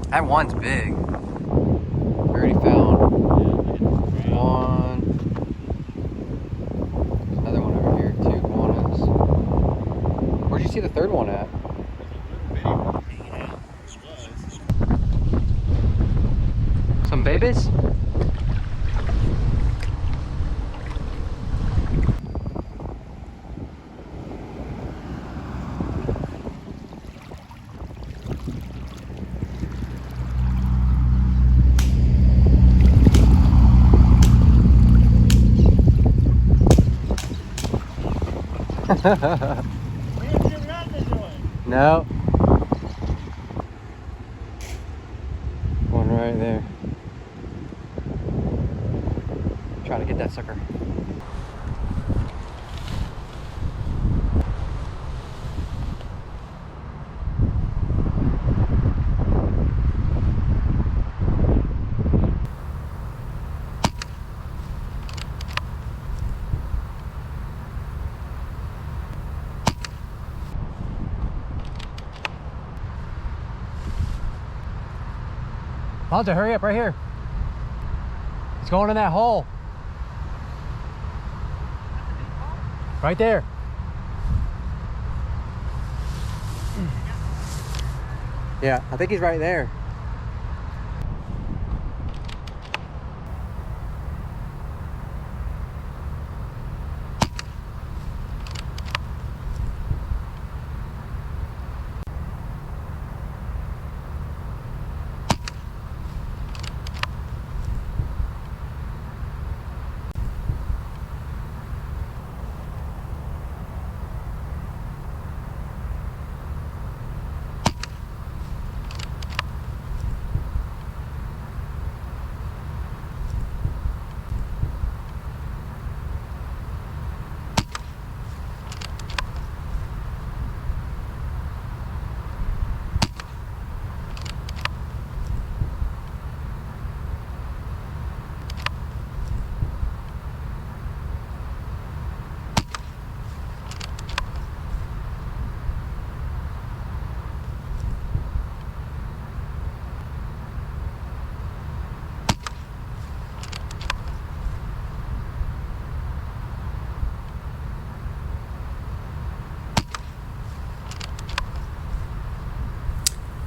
That one's big. We already found one. There's another one over here. 2 iguanas. Where'd you see the third one at? Some babies? No. One right there. Try to get that sucker. Alonzo, hurry up, right here. It's going in that hole. Right there. Yeah, I think he's right there.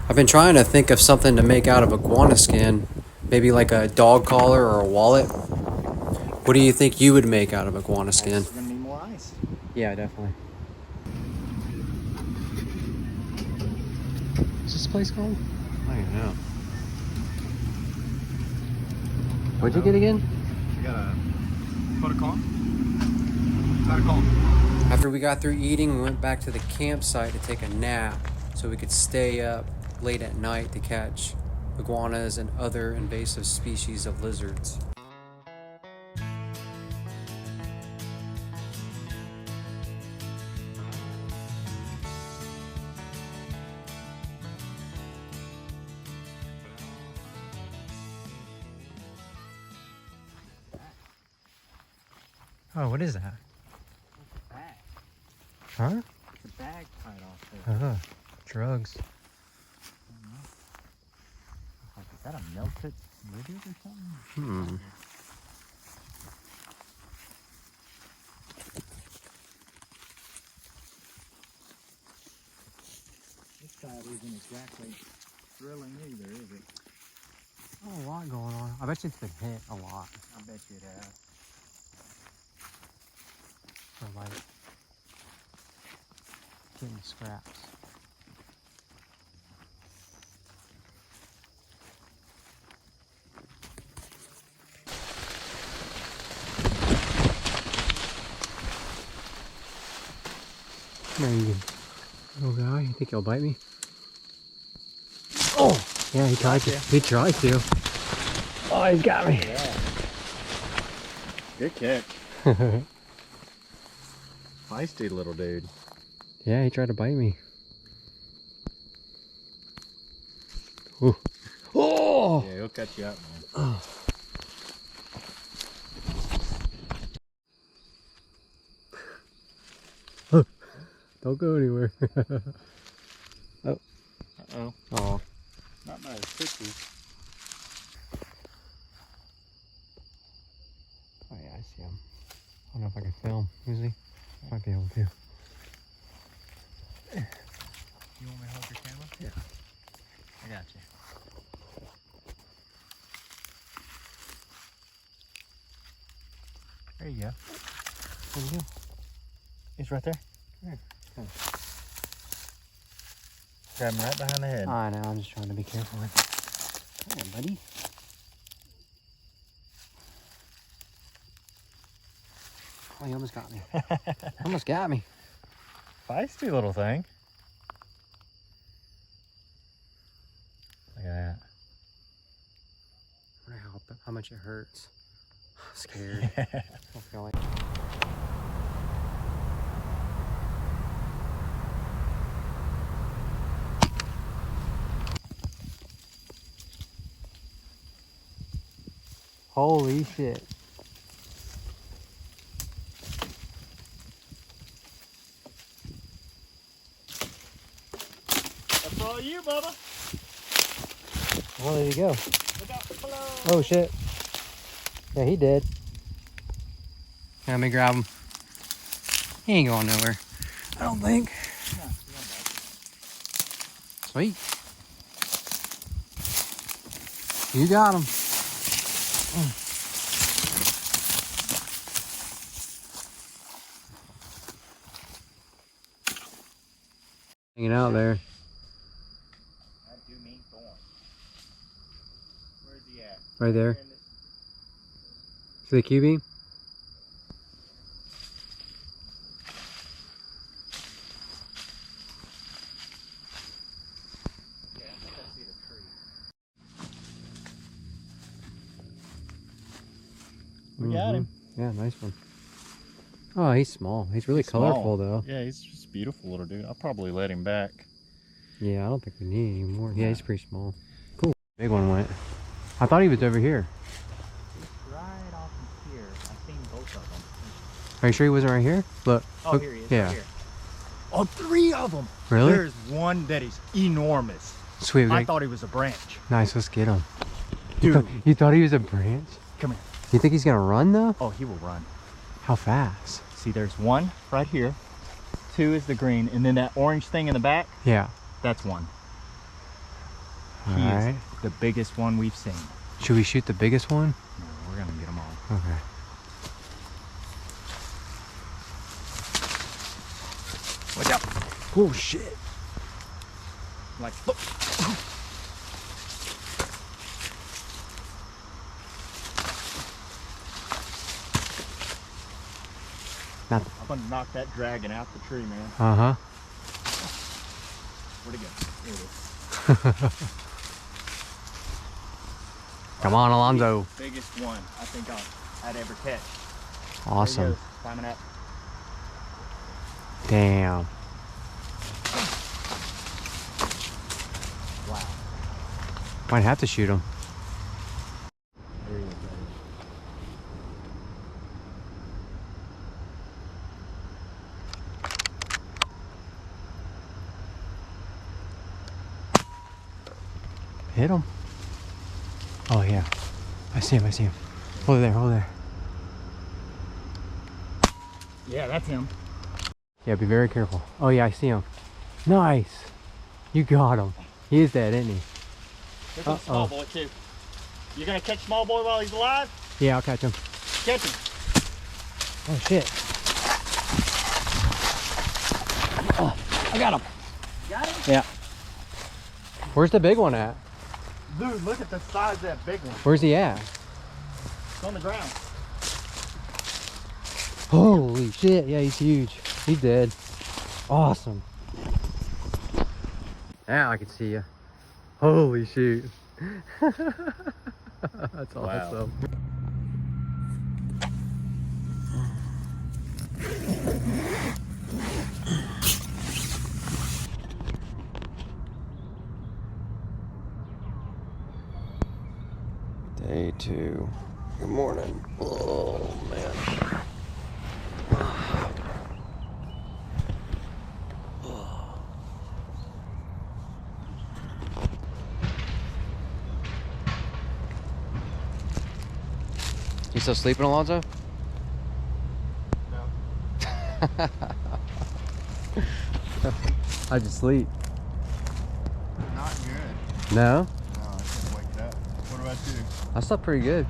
I've been trying to think of something to make out of iguana skin. Maybe like a dog collar or a wallet. What do you think you would make out of iguana skin? We're gonna need more ice. Yeah, definitely. What's this place called? I don't even know. What'd you get again? We got a protocol. Protocol. After we got through eating, we went back to the campsite to take a nap so we could stay up late at night to catch iguanas and other invasive species of lizards. Oh, what is that? It's a bag. Huh? It's a bag tied off there. Drugs. Like, is that a melted lizard or something? This side isn't exactly thrilling either, is it? Oh, a lot going on. I bet you it's been hit a lot. I bet you it has. For like getting scraps. Come here, you little guy. You think he'll bite me? Oh! Yeah, he tried to. He tried to. Oh, he's got me. Yeah. Good catch. Feisty little dude. Yeah, he tried to bite me. Ooh. Oh! Yeah, he'll cut you up, man. Oh. Don't go anywhere. Oh. Uh-oh. Oh. Not by his pictures. Oh yeah, I see him. I don't know if I can film. Is he? Might be able to. You want me to hold your camera? Yeah. I got you. There you go. Where'd he go? He's right there. There. Oh. Grab him right behind the head. I know, I'm just trying to be careful with it. Come on, buddy. Oh, he almost got me. Almost got me. Feisty little thing. Look at that. I wonder how much it hurts. I'm scared. I feel like... Holy shit. That's all you, Bubba. Well, there you go. Look out below. Oh shit. Yeah, he did. Yeah, let me grab him. He ain't going nowhere. I don't think. No, Sweet. You got him. Hanging out there. I do mean thorn. Where's he at? Right there. In this- See the Q-beam? Yeah, I think I see the tree. We got him. Yeah, nice one. Oh, he's small. He's really He's small. colorful though. Yeah, he's just a beautiful little dude. I'll probably let him back. Yeah, I don't think we need any more. Yeah, he's pretty small. Cool. Big one went. I thought he was over here. Right off in here. I've seen both of them. Are you sure he wasn't right here? Look. Oh, look. here he is. Yeah. Right here. Oh, 3 of them. Really? There's one that is enormous. Sweet. I Like, thought he was a branch. nice. Let's get him. Dude, You thought he was a branch? come here. You think he's gonna run though? Oh, he will run. How fast? See, there's one right here. 2 is the green. And then that orange thing in the back, Yeah. that's one. All He right. is the biggest one we've seen. Should we shoot the biggest one? No, we're going to get them all. Okay. Watch out. Oh shit. Like, look. Not. I'm going to knock that dragon out the tree, man. Uh-huh. Where'd it go? There it is. Come on, Alonzo. Biggest one I think I'd ever catch. There Awesome. he goes, climbing up. Damn. Wow. Might have to shoot him. There he is, buddy. Hit him. Oh yeah. I see him, I see him. Over there, over there. Yeah, that's him. Yeah, be very careful. Oh yeah, I see him. Nice. You got him. He is dead, isn't he? There's a small boy too. You gonna catch small boy while he's alive? Yeah, I'll catch him. Catch him. Oh shit. Oh, I got him. Got him? Yeah. Where's the big one at? Dude, look at the size of that big one. Where's he at? It's on the ground. Holy shit. Yeah, he's huge. He's dead. Awesome. Now I can see you. Holy shoot. That's awesome. Day 2. Good morning. Oh man. You still sleeping, Alonzo? No. How'd you sleep? Not good. No? No, I couldn't wake it up. What about you? I slept pretty good.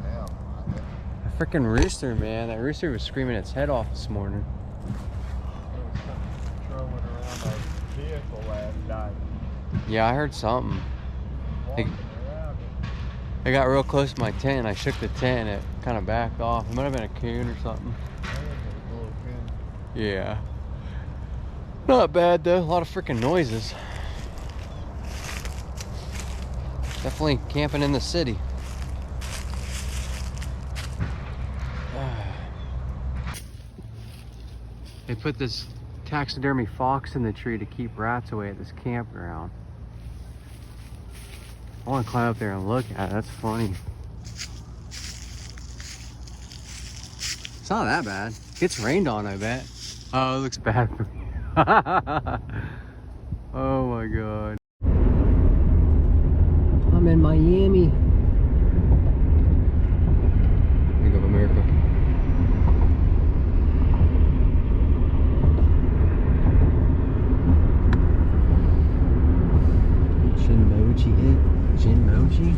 Damn. A freaking rooster, man. That rooster was screaming its head off this morning. There was something trolling around our vehicle last night. Yeah, I heard something. Walking around it. It got real close to my tent, and I shook the tent, and it kind of backed off. It might have been a coon or something. I think it was a little coon. Yeah. Not bad, though. A lot of freaking noises. Definitely camping in the city. They put this taxidermy fox in the tree to keep rats away at this campground. I want to climb up there and look at it. That's funny. It's not that bad. It gets rained on, I bet. Oh, it looks bad for me. Oh my god. I'm in Miami. Big of America. Jinmoji?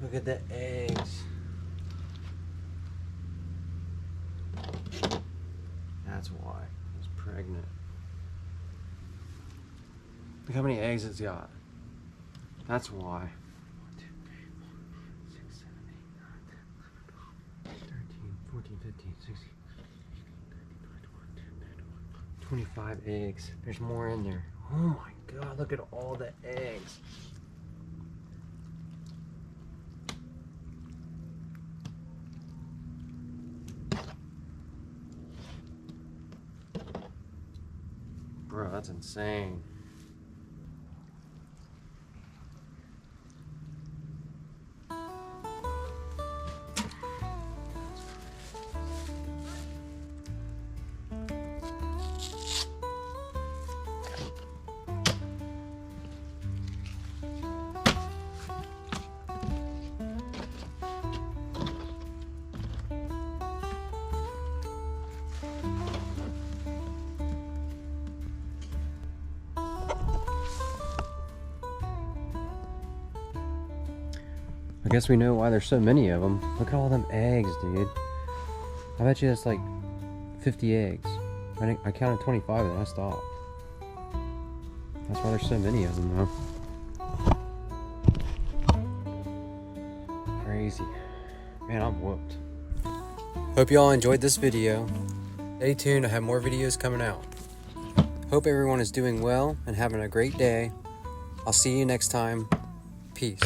Look at the eggs. That's why it's pregnant. Look how many eggs it's got. That's why. 1, 2, 3, 4, 5, 6, 7, 8, 9, 10, 11, 12, 13, 14, 15, 16, 17, 18, 19, 20, 21, 22, 25 eggs. There's more in there. Oh my god, look at all the eggs. That's insane. I guess we know why there's so many of them. Look at all them eggs, dude. I bet you that's like 50 eggs. I counted 25 and I stopped. That's why there's so many of them, though. Crazy. Man, I'm whooped. Hope y'all enjoyed this video. Stay tuned, I have more videos coming out. Hope everyone is doing well and having a great day. I'll see you next time. Peace.